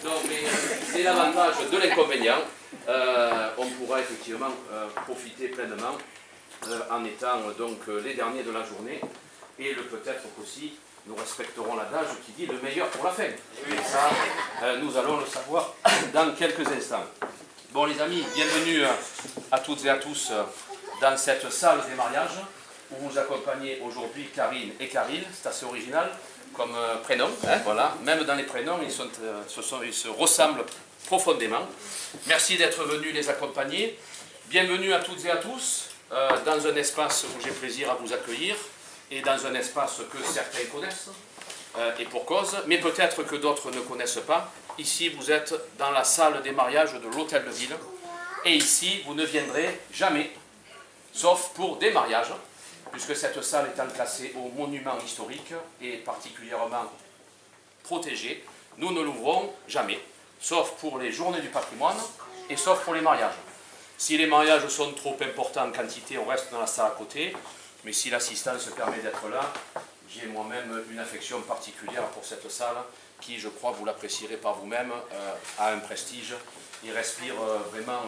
Donc, mais c'est l'avantage de l'inconvénient. On pourra effectivement profiter pleinement en étant donc les derniers de la journée. Et peut-être qu'aussi, nous respecterons l'adage qui dit le meilleur pour la fin. Et ça, nous allons le savoir dans quelques instants. Bon les amis, bienvenue à toutes et à tous dans cette salle des mariages où vous accompagnez aujourd'hui Karine et Caril. C'est assez original comme prénom, hein, voilà. Même dans les prénoms, ils se ressemblent profondément. Merci d'être venus les accompagner. Bienvenue à toutes et à tous dans un espace où j'ai plaisir à vous accueillir et dans un espace que certains connaissent, et pour cause, mais peut-être que d'autres ne connaissent pas. Ici, vous êtes dans la salle des mariages de l'Hôtel de Ville, et ici, vous ne viendrez jamais, sauf pour des mariages, puisque cette salle étant classée au monument historique et particulièrement protégée, nous ne l'ouvrons jamais, sauf pour les journées du patrimoine et sauf pour les mariages. Si les mariages sont trop importants en quantité, on reste dans la salle à côté, mais si l'assistance permet d'être là, j'ai moi-même une affection particulière pour cette salle qui, je crois, vous l'apprécierez par vous-même, a un prestige. Il respire vraiment,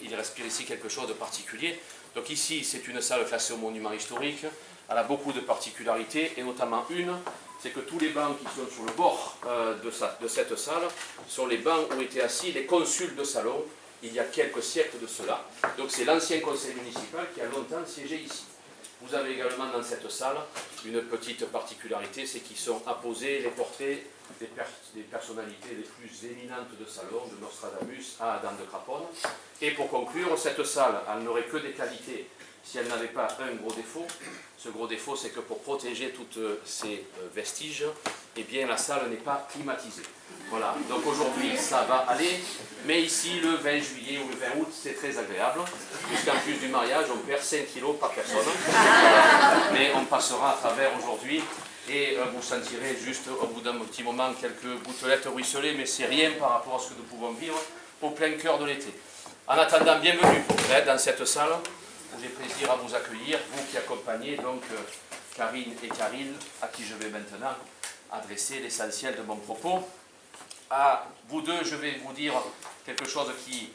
il respire ici quelque chose de particulier. Donc ici, c'est une salle classée au monument historique. Elle a beaucoup de particularités, et notamment une, c'est que tous les bancs qui sont sur le bord de cette salle sont les bancs où étaient assis les consuls de Salon il y a quelques siècles de cela. Donc c'est l'ancien conseil municipal qui a longtemps siégé ici. Vous avez également dans cette salle une petite particularité, c'est qu'ils sont apposés les portraits des personnalités les plus éminentes de Salon, de Nostradamus à Adam de Craponne. Et pour conclure, cette salle, elle n'aurait que des qualités si elle n'avait pas un gros défaut. Ce gros défaut, c'est que pour protéger tous ces vestiges, eh bien la salle n'est pas climatisée. Voilà, donc aujourd'hui ça va aller, mais ici le 20 juillet ou le 20 août, c'est très agréable, puisqu'en plus du mariage, on perd 5 kilos par personne. Voilà. Mais on passera à travers aujourd'hui, et vous sentirez juste au bout d'un petit moment quelques gouttelettes ruisselées, mais c'est rien par rapport à ce que nous pouvons vivre au plein cœur de l'été. En attendant, bienvenue dans cette salle où j'ai plaisir à vous accueillir, vous qui accompagnez donc Karine et Caril, à qui je vais maintenant adresser l'essentiel de mon propos. À vous deux, je vais vous dire quelque chose qui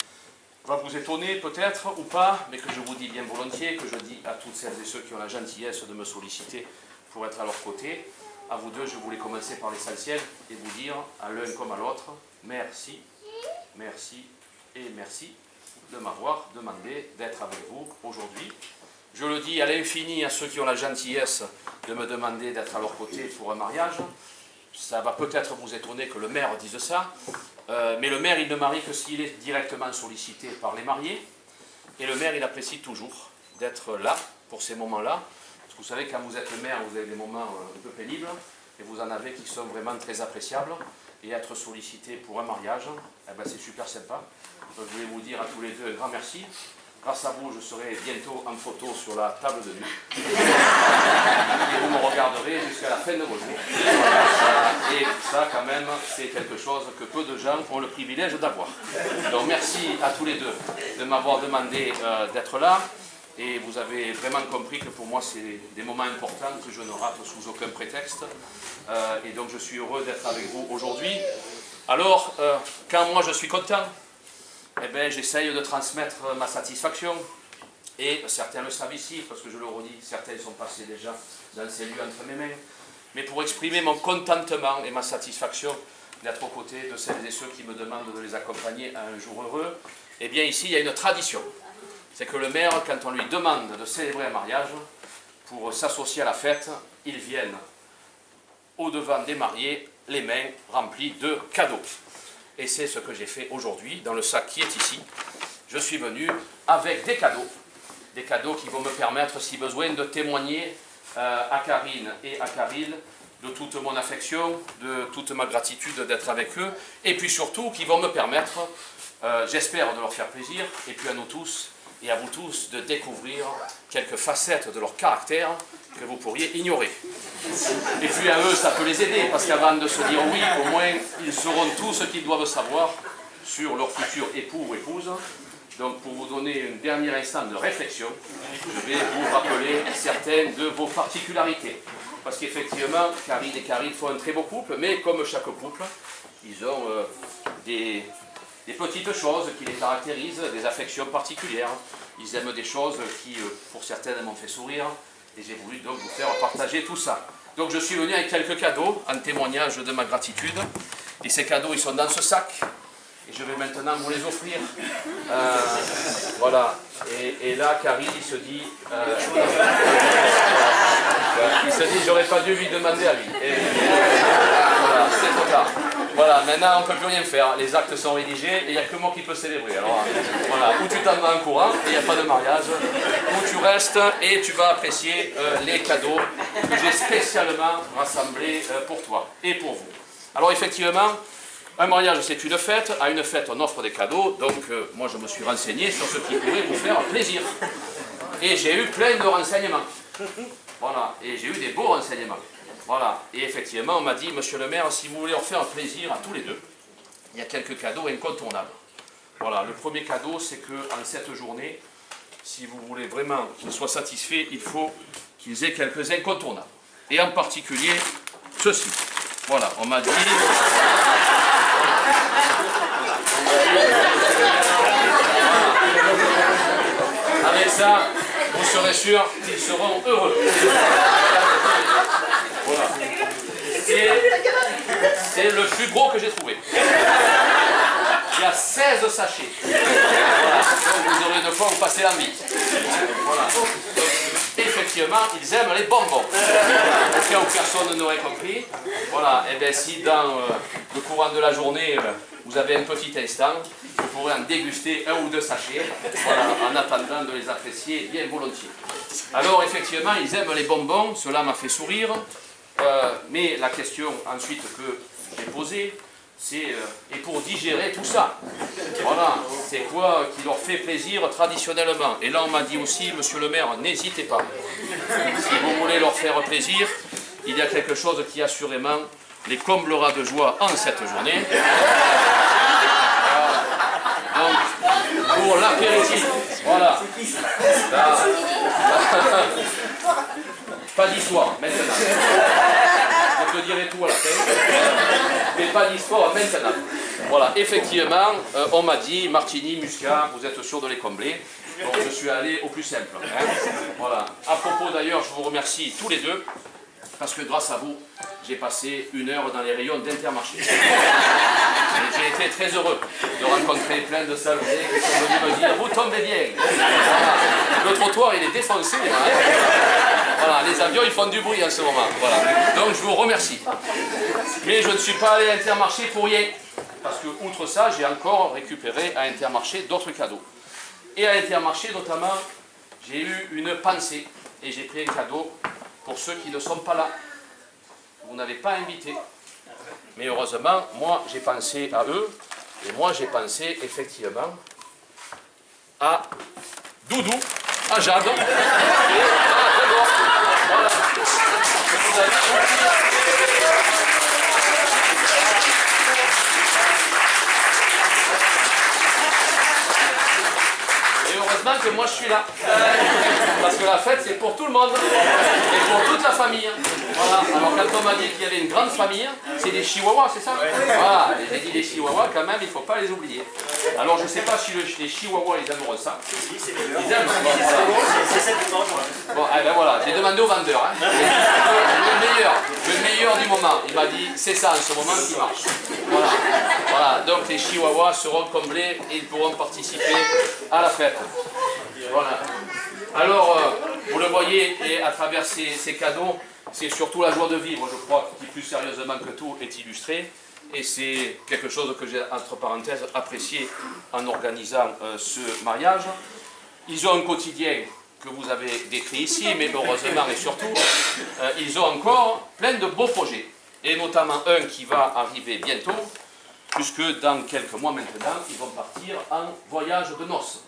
va vous étonner peut-être ou pas, mais que je vous dis bien volontiers, que je dis à toutes celles et ceux qui ont la gentillesse de me solliciter pour être à leur côté. À vous deux, je voulais commencer par l'essentiel et vous dire à l'un comme à l'autre, merci, merci et merci de m'avoir demandé d'être avec vous aujourd'hui. Je le dis à l'infini à ceux qui ont la gentillesse de me demander d'être à leur côté pour un mariage. Ça va peut-être vous étonner que le maire dise ça, mais le maire, il ne marie que s'il est directement sollicité par les mariés, et le maire, il apprécie toujours d'être là, pour ces moments-là, parce que vous savez, quand vous êtes le maire, vous avez des moments un peu pénibles, et vous en avez qui sont vraiment très appréciables, et être sollicité pour un mariage, eh ben, c'est super sympa. Donc, je voulais vous dire à tous les deux un grand merci. Grâce à vous, je serai bientôt en photo sur la table de nuit. Et vous me regarderez jusqu'à la fin de vos jours. Et ça, quand même, c'est quelque chose que peu de gens ont le privilège d'avoir. Donc merci à tous les deux de m'avoir demandé d'être là. Et vous avez vraiment compris que pour moi, c'est des moments importants que je ne rate sous aucun prétexte. Et donc je suis heureux d'être avec vous aujourd'hui. Alors, quand moi je suis content, eh bien, j'essaye de transmettre ma satisfaction, et certains le savent ici, parce que je le redis, certains sont passés déjà dans ces lieux entre mes mains, mais pour exprimer mon contentement et ma satisfaction d'être aux côtés de celles et ceux qui me demandent de les accompagner à un jour heureux, eh bien ici il y a une tradition, c'est que le maire, quand on lui demande de célébrer un mariage, pour s'associer à la fête, ils viennent au-devant des mariés, les mains remplies de cadeaux. Et c'est ce que j'ai fait aujourd'hui, dans le sac qui est ici. Je suis venu avec des cadeaux qui vont me permettre, si besoin, de témoigner à Karine et à Caril de toute mon affection, de toute ma gratitude d'être avec eux, et puis surtout qui vont me permettre, j'espère, de leur faire plaisir, et puis à nous tous et à vous tous, de découvrir quelques facettes de leur caractère que vous pourriez ignorer. Et puis à eux, ça peut les aider, parce qu'avant de se dire oui, au moins, ils sauront tout ce qu'ils doivent savoir sur leur futur époux ou épouse. Donc pour vous donner un dernier instant de réflexion, je vais vous rappeler certaines de vos particularités. Parce qu'effectivement, Karine et Caril font un très beau couple, mais comme chaque couple, ils ont des petites choses qui les caractérisent, des affections particulières. Ils aiment des choses qui, pour certaines, m'ont fait sourire. Et j'ai voulu donc vous faire partager tout ça. Donc je suis venu avec quelques cadeaux en témoignage de ma gratitude. Et ces cadeaux, ils sont dans ce sac. Et je vais maintenant vous les offrir. Voilà. Et là, Karine, il se dit, j'aurais pas dû lui demander à lui. Et, voilà, c'est trop tard. Voilà, maintenant on ne peut plus rien faire. Les actes sont rédigés et il n'y a que moi qui peux célébrer. Alors voilà, ou tu t'en vas en courant et il n'y a pas de mariage, ou tu restes et tu vas apprécier les cadeaux que j'ai spécialement rassemblés pour toi et pour vous. Alors effectivement, un mariage c'est une fête. À une fête on offre des cadeaux. Donc moi je me suis renseigné sur ce qui pourrait vous faire plaisir. Et j'ai eu plein de renseignements. Voilà, et j'ai eu des beaux renseignements. Voilà, et effectivement on m'a dit, monsieur le maire, si vous voulez leur faire plaisir à tous les deux, il y a quelques cadeaux incontournables. Voilà, le premier cadeau c'est qu'en cette journée, si vous voulez vraiment qu'ils soient satisfaits, il faut qu'ils aient quelques incontournables. Et en particulier, ceci. Voilà, on m'a dit... Avec ça, vous serez sûr qu'ils seront heureux. Voilà. C'est le plus gros que j'ai trouvé. Il y a 16 sachets. Voilà. Donc vous aurez de quoi vous passer la vie. Voilà. Donc, effectivement, ils aiment les bonbons. Au cas où personne n'aurait compris. Voilà. Et bien si dans le courant de la journée, vous avez un petit instant, vous pourrez en déguster un ou deux sachets, voilà, en attendant de les apprécier bien volontiers. Alors effectivement, ils aiment les bonbons, cela m'a fait sourire, mais la question ensuite que j'ai posée, c'est et pour digérer tout ça, voilà, c'est quoi qui leur fait plaisir traditionnellement? Et là on m'a dit aussi, monsieur le maire, n'hésitez pas, si vous voulez leur faire plaisir, il y a quelque chose qui assurément les comblera de joie en cette journée. Donc, pour l'apéritif, voilà. Là, pas d'histoire, maintenant. Je te dirai tout à la fin. Mais pas d'histoire maintenant. Voilà, effectivement, on m'a dit, Martini, Muscat, vous êtes sûr de les combler. Donc je suis allé au plus simple. Hein. Voilà. À propos d'ailleurs, je vous remercie tous les deux. Parce que grâce à vous, j'ai passé 1 heure dans les rayons d'Intermarché. J'ai été très heureux de rencontrer plein de salariés qui sont venus me dire « Vous tombez bien !» Voilà. Le trottoir, il est défoncé. Hein. Voilà, les avions, ils font du bruit en ce moment. Voilà. Donc, je vous remercie. Mais je ne suis pas allé à Intermarché pour rien. Parce que, outre ça, j'ai encore récupéré à Intermarché d'autres cadeaux. Et à Intermarché, notamment, j'ai eu une pensée. Et j'ai pris un cadeau pour ceux qui ne sont pas là. Vous n'avez pas invité. Mais heureusement, moi j'ai pensé à eux, et moi j'ai pensé effectivement à Doudou, à Jade, et à Grégoire. Voilà. Et heureusement que moi je suis là. Parce que la fête c'est pour tout le monde. Et pour toute la famille. Voilà. Alors quand on m'a dit qu'il y avait une grande famille, c'est des chihuahuas, c'est ça? Voilà. J'ai dit les chihuahuas quand même, il ne faut pas les oublier. Alors je ne sais pas si les chihuahuas ils aimeront ça. Ils aiment. Bon, eh ben voilà, j'ai demandé au vendeur. Hein. Le meilleur du moment. Il m'a dit c'est ça en ce moment qui marche. Voilà. Voilà. Donc les chihuahuas seront comblés et ils pourront participer à la fête. Voilà. Alors, vous le voyez, et à travers ces cadeaux, c'est surtout la joie de vivre, je crois, qui plus sérieusement que tout est illustrée. Et c'est quelque chose que j'ai, entre parenthèses, apprécié en organisant ce mariage. Ils ont un quotidien que vous avez décrit ici, mais heureusement et surtout, ils ont encore plein de beaux projets. Et notamment un qui va arriver bientôt, puisque dans quelques mois maintenant, ils vont partir en voyage de noces.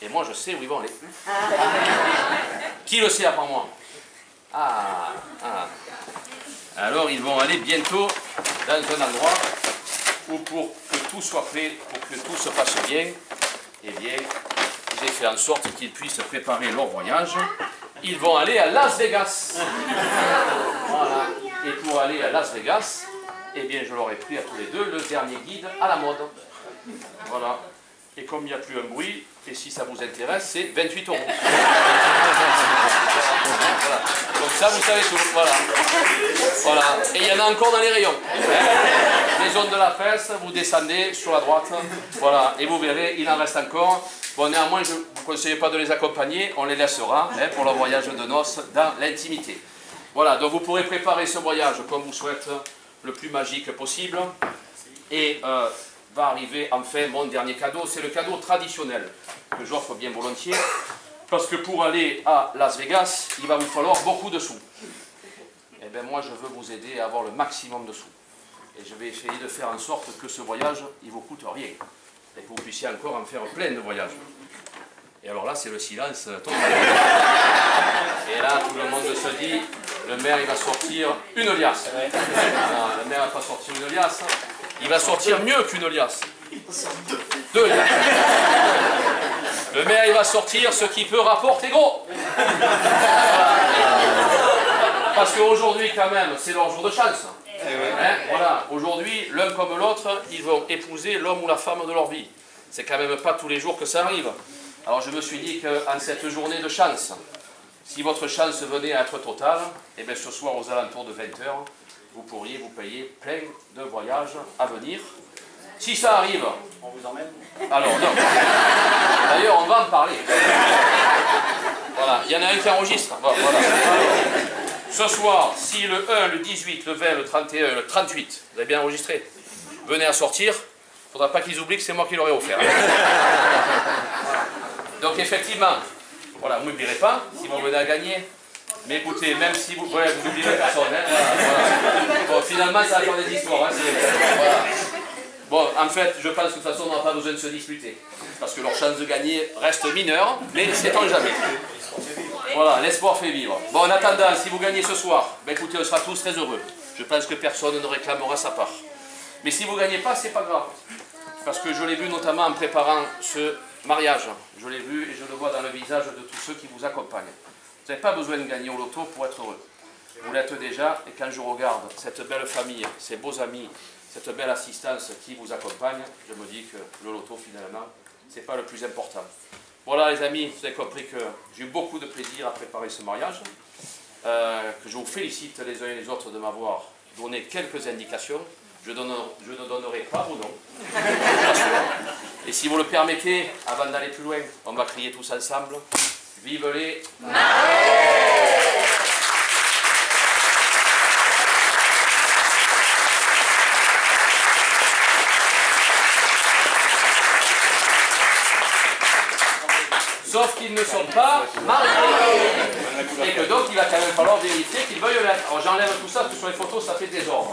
Et moi, je sais où ils vont aller. Qui le sait à part moi? Alors, ils vont aller bientôt dans un endroit où, pour que tout soit prêt, pour que tout se passe bien, eh bien, j'ai fait en sorte qu'ils puissent préparer leur voyage. Ils vont aller à Las Vegas. Voilà. Et pour aller à Las Vegas, eh bien je leur ai pris à tous les deux le dernier guide à la mode. Voilà. Et comme il n'y a plus un bruit, et si ça vous intéresse, c'est 28 €. Voilà. Donc ça, vous savez tout. Voilà. Voilà. Et il y en a encore dans les rayons. Les zones de la presse, vous descendez sur la droite. Voilà. Et vous verrez, il en reste encore. Bon, néanmoins, je ne vous conseille pas de les accompagner. On les laissera pour leur voyage de noces dans l'intimité. Voilà. Donc vous pourrez préparer ce voyage comme vous souhaitez, le plus magique possible. Et va arriver enfin mon dernier cadeau. C'est le cadeau traditionnel que j'offre bien volontiers. Parce que pour aller à Las Vegas, il va vous falloir beaucoup de sous. Et bien moi, je veux vous aider à avoir le maximum de sous. Et je vais essayer de faire en sorte que ce voyage, il ne vous coûte rien. Et que vous puissiez encore en faire plein de voyages. Et alors là, c'est le silence total. Et là, tout le monde se dit, le maire, il va sortir une liasse. Non, le maire ne va pas sortir une liasse. Il va sortir mieux qu'une liasse. Deux liasses. Le maire, il va sortir ce qui peut rapporter gros. Voilà. Parce qu'aujourd'hui, quand même, c'est leur jour de chance. Hein, voilà. Aujourd'hui, l'un comme l'autre, ils vont épouser l'homme ou la femme de leur vie. C'est quand même pas tous les jours que ça arrive. Alors je me suis dit qu'en cette journée de chance, si votre chance venait à être totale, et bien ce soir aux alentours de 20 h, vous pourriez vous payer plein de voyages à venir. Si ça arrive... On vous emmène? Alors non. D'ailleurs, on va en parler. Voilà, il y en a un qui enregistre. Voilà. Ce soir, si le 1, le 18, le 20, le 31 et le 38, vous avez bien enregistré, venez à sortir, il ne faudra pas qu'ils oublient que c'est moi qui l'aurais offert. Donc effectivement, voilà, vous n'oublierez pas, si vous venez à gagner. Mais écoutez, même si vous... Ouais, vous n'oublierez personne. Hein, voilà. Bon, finalement, ça va faire des histoires. Hein, voilà. Bon, en fait, je pense que de toute façon, on n'aura pas besoin de se disputer. Parce que leur chance de gagner reste mineure, mais sait-on jamais. Voilà, l'espoir fait vivre. Bon, en attendant, si vous gagnez ce soir, ben écoutez, on sera tous très heureux. Je pense que personne ne réclamera sa part. Mais si vous ne gagnez pas, c'est pas grave. Parce que je l'ai vu notamment en préparant ce mariage. Je l'ai vu et je le vois dans le visage de tous ceux qui vous accompagnent. Vous n'avez pas besoin de gagner au loto pour être heureux. Vous l'êtes déjà, et quand je regarde cette belle famille, ces beaux amis, cette belle assistance qui vous accompagne, je me dis que le loto, finalement, ce n'est pas le plus important. Voilà les amis, vous avez compris que j'ai eu beaucoup de plaisir à préparer ce mariage, que je vous félicite les uns et les autres de m'avoir donné quelques indications. Je ne donnerai pas vos noms, bien sûr. Et si vous le permettez, avant d'aller plus loin, on va crier tous ensemble. Vive les sauf qu'ils ne sont pas mariés. Et que donc il va quand même falloir vérifier qu'ils veuillent l'être. Alors j'enlève tout ça, parce que sur les photos ça fait désordre.